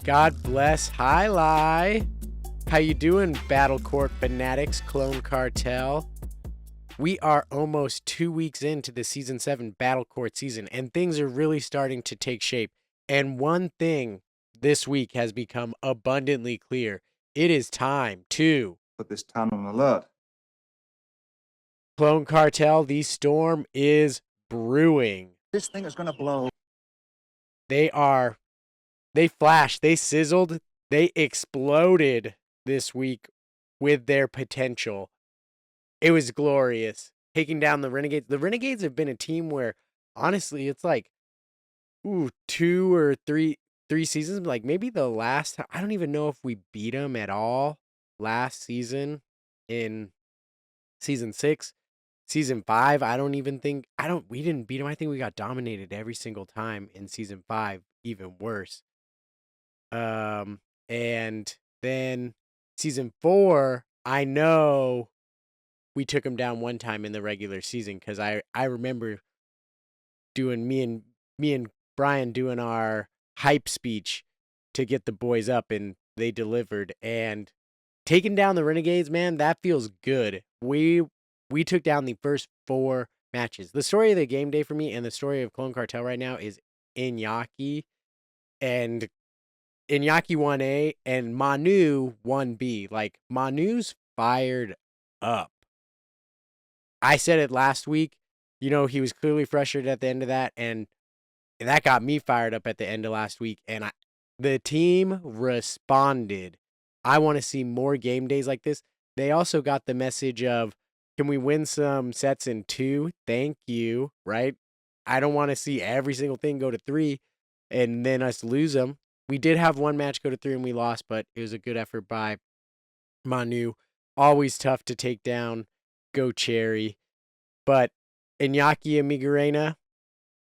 God bless. Hi, Alai. How you doing, Battle Court fanatics, Clone Cartel? We are almost 2 weeks into the Season 7 Battle Court season, and things are really starting to take shape. And one thing this week has become abundantly clear. It is time to put this town on alert. Clone Cartel, the storm is brewing. This thing is going to blow. They flashed, they sizzled, they exploded this week with their potential. It was glorious. Taking down the Renegades. The Renegades have been a team where, honestly, it's like, 2 or 3 seasons. Like, maybe the last, I don't even know if we beat them at all last season in season 6. Season 5, we didn't beat them. I think we got dominated every single time in season 5, even worse. And then season 4, I know we took them down one time in the regular season because I remember doing me and Brian doing our hype speech to get the boys up, and they delivered. And taking down the Renegades, man, that feels good. We took down the first 4 matches. The story of the game day for me and the story of Clone Cartel right now is Iñaki, and Iñaki 1A and Manu 1B. Like, Manu's fired up. I said it last week. He was clearly frustrated at the end of that, and that got me fired up at the end of last week. And the team responded. I want to see more game days like this. They also got the message of, can we win some sets in 2? Thank you, right? I don't want to see every single thing go to 3 and then us lose them. We did have one match go to 3 and we lost, but it was a good effort by Manu. Always tough to take down. Go Cherry. But Iñaki and Migurena,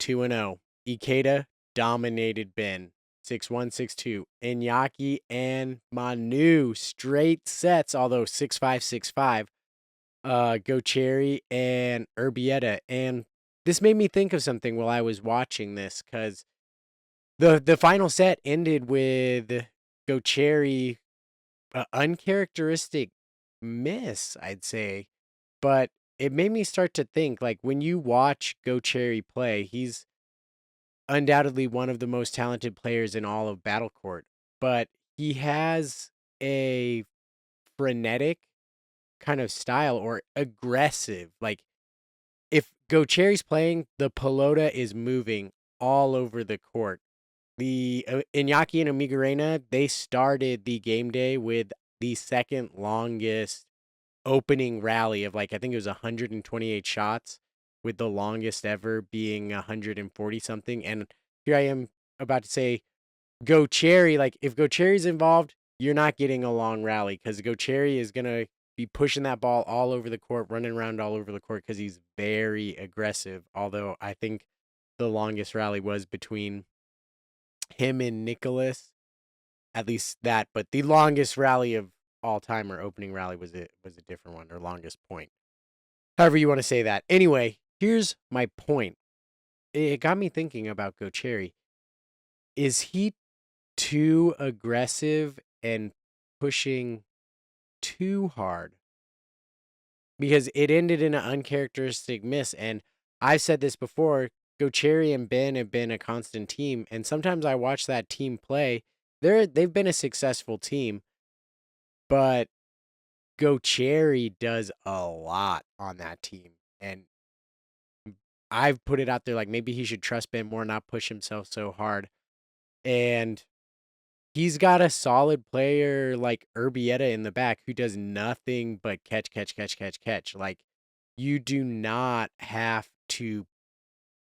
2-0. Ikeda dominated Ben, 6-1, 6-2. Iñaki and Manu, straight sets, although 6-5, 6-5. Go Cherry and Urbieta. And this made me think of something while I was watching this, because the final set ended with Go Cherry, uncharacteristic miss, I'd say. But it made me start to think, like, when you watch Go Cherry play, he's undoubtedly one of the most talented players in all of Battle Court. But he has a frenetic kind of style, or aggressive. Like, if Go Cherry's playing, the pelota is moving all over the court. The Iñaki and Amigurena, they started the game day with the second longest opening rally of, like, I think it was 128 shots, with the longest ever being 140 something. And here I am about to say, Go Cherry, like, if Go Cherry's involved, you're not getting a long rally, because Go Cherry is going to be pushing that ball all over the court, running around all over the court, because he's very aggressive. Although I think the longest rally was between him and Nicholas, at least that. But the longest rally of all time, or opening rally, was a different one, or longest point, however you want to say that. Anyway, here's my point. It got me thinking about Go Cherry. Is he too aggressive and pushing too hard? Because it ended in an uncharacteristic miss. And I've said this before, Go Cherry and Ben have been a constant team, and sometimes I watch that team play. They've been a successful team, but Go Cherry does a lot on that team. And I've put it out there, like, maybe he should trust Ben more, not push himself so hard. And he's got a solid player like Urbieta in the back who does nothing but catch. Like, you do not have to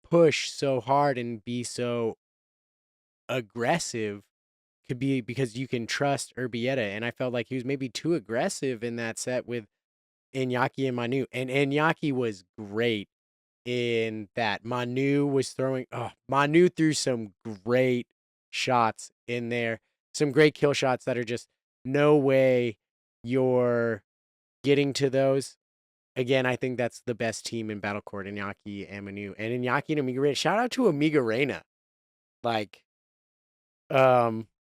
push so hard and be so aggressive, could be because you can trust Urbieta. And I felt like he was maybe too aggressive in that set with Iñaki and Manu. And Iñaki was great in that. Manu threw some great shots in there. Some great kill shots that are just no way you're getting to those. Again, I think that's the best team in Battle Court, Iñaki and Manu. And Iñaki and Amigurena. Shout out to Amigurena. Like,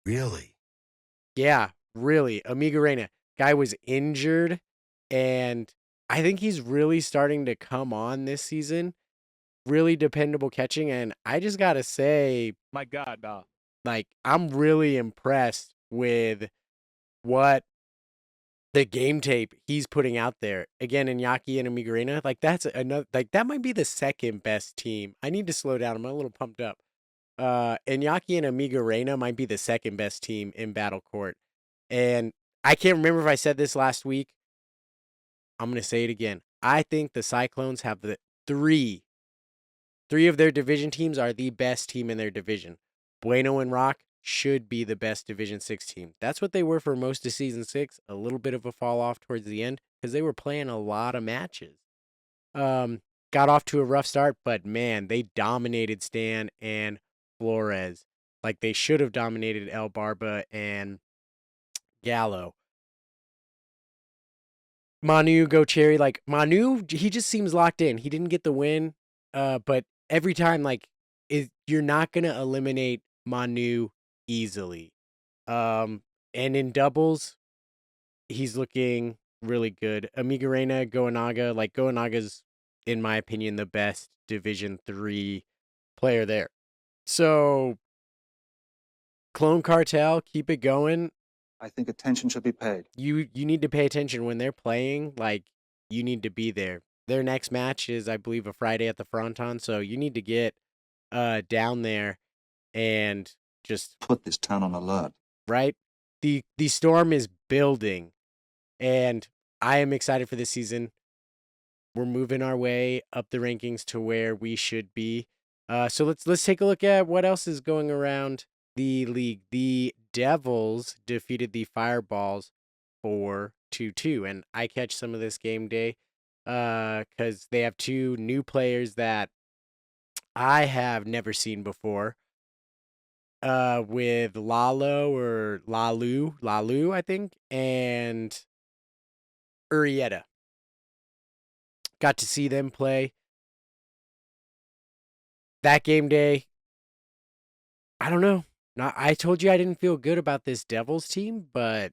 Really? Yeah, really. Amiga Reyna. Guy was injured, and I think he's really starting to come on this season. Really dependable catching, and I just gotta say, My God, nah. like, I'm really impressed with what the game tape he's putting out there. Again, Iñaki and Amiga Reyna, like, that's another, like, that might be the second best team. I need to slow down. I'm a little pumped up. Iñaki and Amiga Reyna might be the second best team in Battle Court. And I can't remember if I said this last week. I'm going to say it again. I think the Cyclones have the three of their division teams are the best team in their division. Bueno and Rock should be the best Division 6 team. That's what they were for most of Season 6. A little bit of a fall off towards the end because they were playing a lot of matches. Got off to a rough start, but man, they dominated Stan and Flores. Like they should have dominated El Barba and Gallo. Manu, Go Cherry, like Manu, he just seems locked in. He didn't get the win, but every time, like, you're not gonna eliminate Manu easily. Um, and in doubles, he's looking really good. Amiga Reyna, Goanaga, like Goanaga's, in my opinion, the best Division 3 player there. So, Clone Cartel, keep it going. I think attention should be paid. You need to pay attention when they're playing. Like you need to be there. Their next match is, I believe, a Friday at the Fronton, so you need to get down there and just Put this town on alert. right. The storm is building, and I am excited for this season. We're moving our way up the rankings to where we should be. So let's take a look at what else is going around the league. The Devils defeated the Fireballs 4-2, and I catch some of this game day because they have two new players that I have never seen before. With Lalo or Lalu, I think, and Urieta. Got to see them play. That game day, I don't know. Not, I told you I didn't feel good about this Devils team, but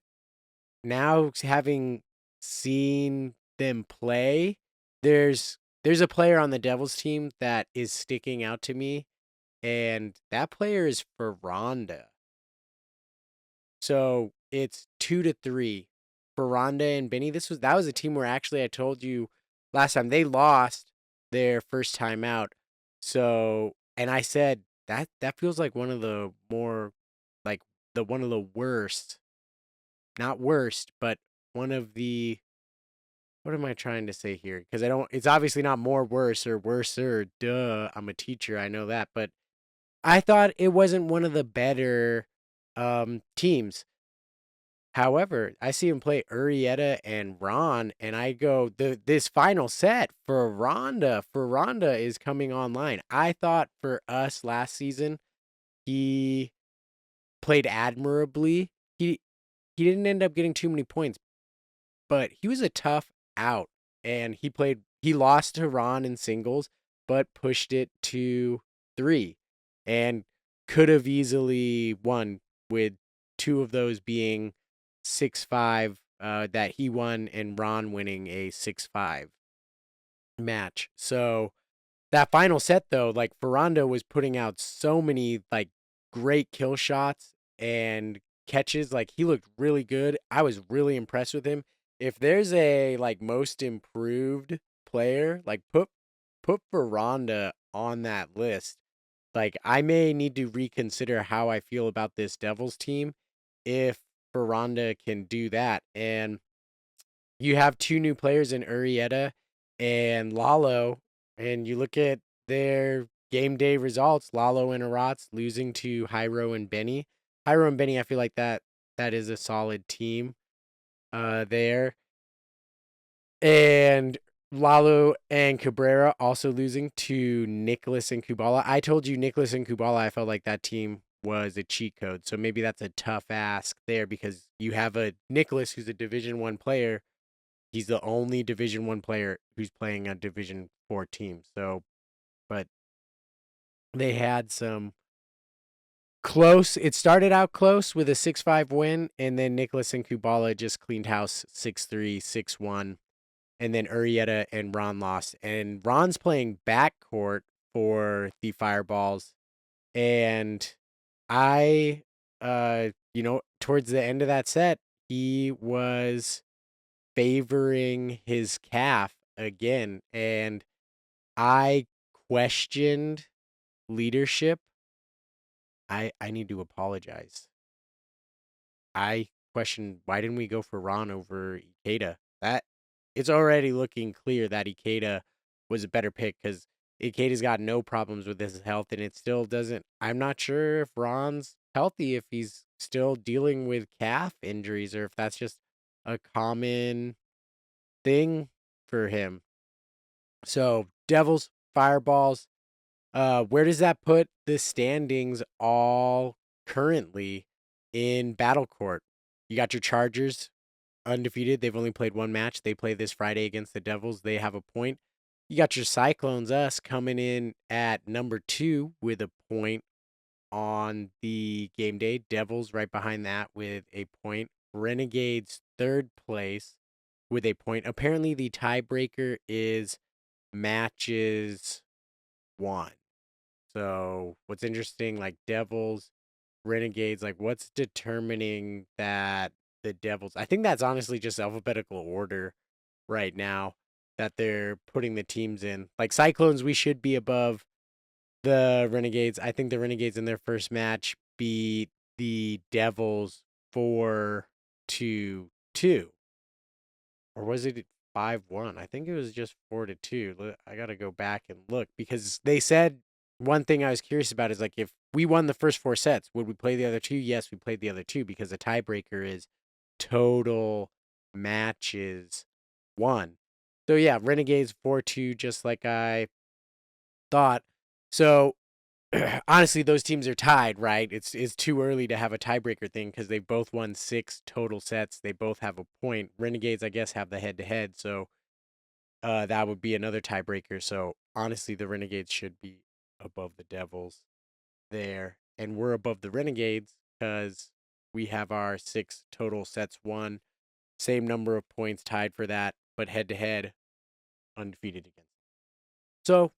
now having seen them play, there's a player on the Devils team that is sticking out to me, and that player is Ferranda. So it's 2-3 Ferranda and Benny. That was a team where actually I told you last time they lost their first time out. So and I said that feels like one of the more like the one of the worst, not worst, but one of the what am I trying to say here? Because I don't. It's obviously not more worse or worser. Duh, I'm a teacher. I know that, but I thought it wasn't one of the better teams. However, I see him play Urieta and Ron, and I go, this final set for Ronda is coming online. I thought for us last season, he played admirably. He didn't end up getting too many points, but he was a tough out, and he lost to Ron in singles, but pushed it to 3, and could have easily won with two of those being 6-5 that he won and Ron winning a 6-5 match. So that final set though, like Ferrando was putting out so many like great kill shots and catches. Like he looked really good. I was really impressed with him. If there's a like most improved player, like put Ferranda on that list. Like I may need to reconsider how I feel about this Devils team if Ferranda can do that. And you have two new players in Urieta and Lalo, and you look at their game day results, Lalo and Arats losing to Hyro and Benny. Hyro and Benny, I feel like that is a solid team there. And Lalo and Cabrera also losing to Nicholas and Kubala. I told you Nicholas and Kubala, I felt like that team was a cheat code. So maybe that's a tough ask there because you have a Nicholas who's a Division 1 player. He's the only Division 1 player who's playing a Division 4 team. So, but they had some Close. It started out close with a 6-5 win, and then Nicholas and Kubala just cleaned house 6-3, 6-1, and then Urieta and Ron lost. And Ron's playing backcourt for the Fireballs, and I, towards the end of that set, he was favoring his calf again, and I questioned leadership. I need to apologize. I questioned why didn't we go for Ron over Ikeda? That it's already looking clear that Ikeda was a better pick because Ikeda's got no problems with his health, and it still doesn't. I'm not sure if Ron's healthy, if he's still dealing with calf injuries, or if that's just a common thing for him. So Devils, Fireballs. Where does that put the standings all currently in Battle Court? You got your Chargers undefeated. They've only played one match. They play this Friday against the Devils. They have a point. You got your Cyclones, us, coming in at number 2 with a point on the game day. Devils right behind that with a point. Renegades third place with a point. Apparently, the tiebreaker is matches won. So what's interesting, like Devils, Renegades, like what's determining that the Devils? I think that's honestly just alphabetical order right now that they're putting the teams in. Like Cyclones, we should be above the Renegades. I think the Renegades in their first match beat the Devils 4-2, or was it 5-1? I think it was just 4-2. I gotta go back and look because they said one thing I was curious about is like if we won the first 4 sets, would we play the other two? Yes, we played the other two because the tiebreaker is total matches won. So yeah, Renegades 4-2, just like I thought. So honestly, those teams are tied, right? It's too early to have a tiebreaker thing because they both won 6 total sets. They both have a point. Renegades, I guess, have the head to head, so that would be another tiebreaker. So honestly, the Renegades should be above the Devils there, and we're above the Renegades because we have our 6 total sets won, same number of points tied for that, but head to head, undefeated against. So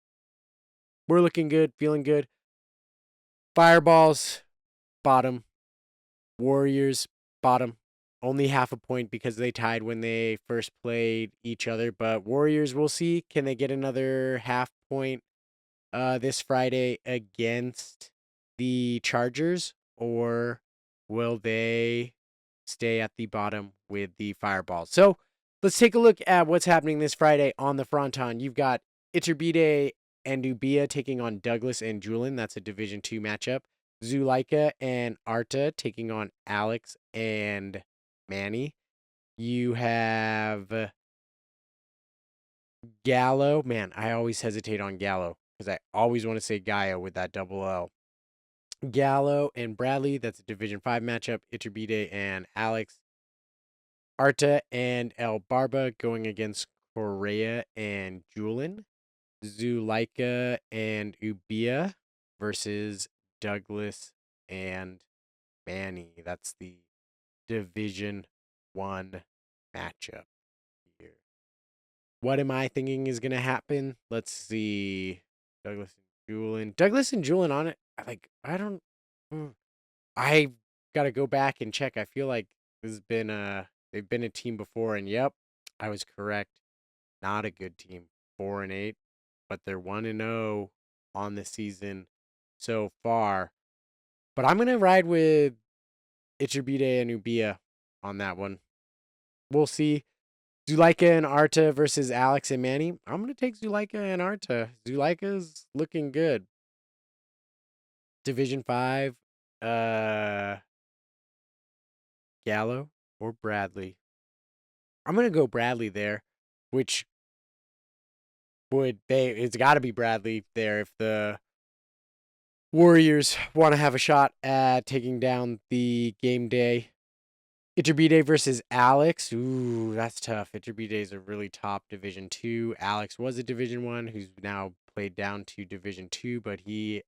we're looking good, feeling good. Fireballs bottom. Warriors bottom, only half a point because they tied when they first played each other. But Warriors, we'll see. Can they get another half point this Friday against the Chargers, or will they stay at the bottom with the Fireballs? So let's take a look at what's happening this Friday on the Fronton. You've got Iturbide and Ubia taking on Douglas and Julin. That's a Division 2 matchup. Zuleika and Arta taking on Alex and Manny. You have Gallo. Man, I always hesitate on Gallo because I always want to say Gaia with that double L. Gallo and Bradley. That's a Division 5 matchup. Iturbide and Alex. Arta and El Barba going against Correa and Julin. Zuleika and Ubia versus Douglas and Manny. That's the Division 1 matchup here. What am I thinking is going to happen? Let's see. Douglas and Julin. Douglas and Julin on it. I don't. I got to go back and check. I feel like this has been they've been a team before, and yep, I was correct. Not a good team. 4-8, but they're 1-0 on the season so far. But I'm gonna ride with Iturbide and Ubia on that one. We'll see. Zuleika and Arta versus Alex and Manny. I'm gonna take Zuleika and Arta. Zuleika's looking good. Division 5, Gallo or Bradley. I'm gonna go Bradley there, which it's gotta be Bradley there if the Warriors want to have a shot at taking down the game day. Iturbide versus Alex. Ooh, that's tough. Iturbide is a really top Division 2. Alex was a Division 1 who's now played down to Division 2, but he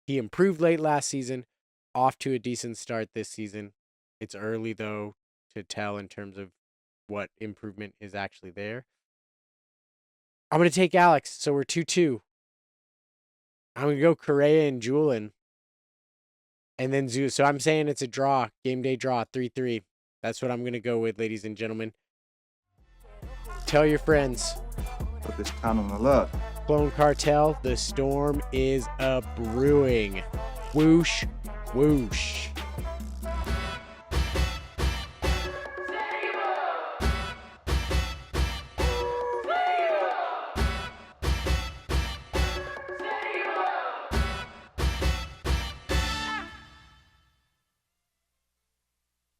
improved late last season. off to a decent start this season. It's early, though, to tell in terms of what improvement is actually there. I'm going to take Alex, so we're 2-2. I'm going to go Correa and Julian. And then Zoo. So I'm saying it's a draw, game day draw, 3-3. That's what I'm going to go with, ladies and gentlemen. Tell your friends. Put this town on alert. Clone Cartel, the storm is a brewing. Whoosh, whoosh.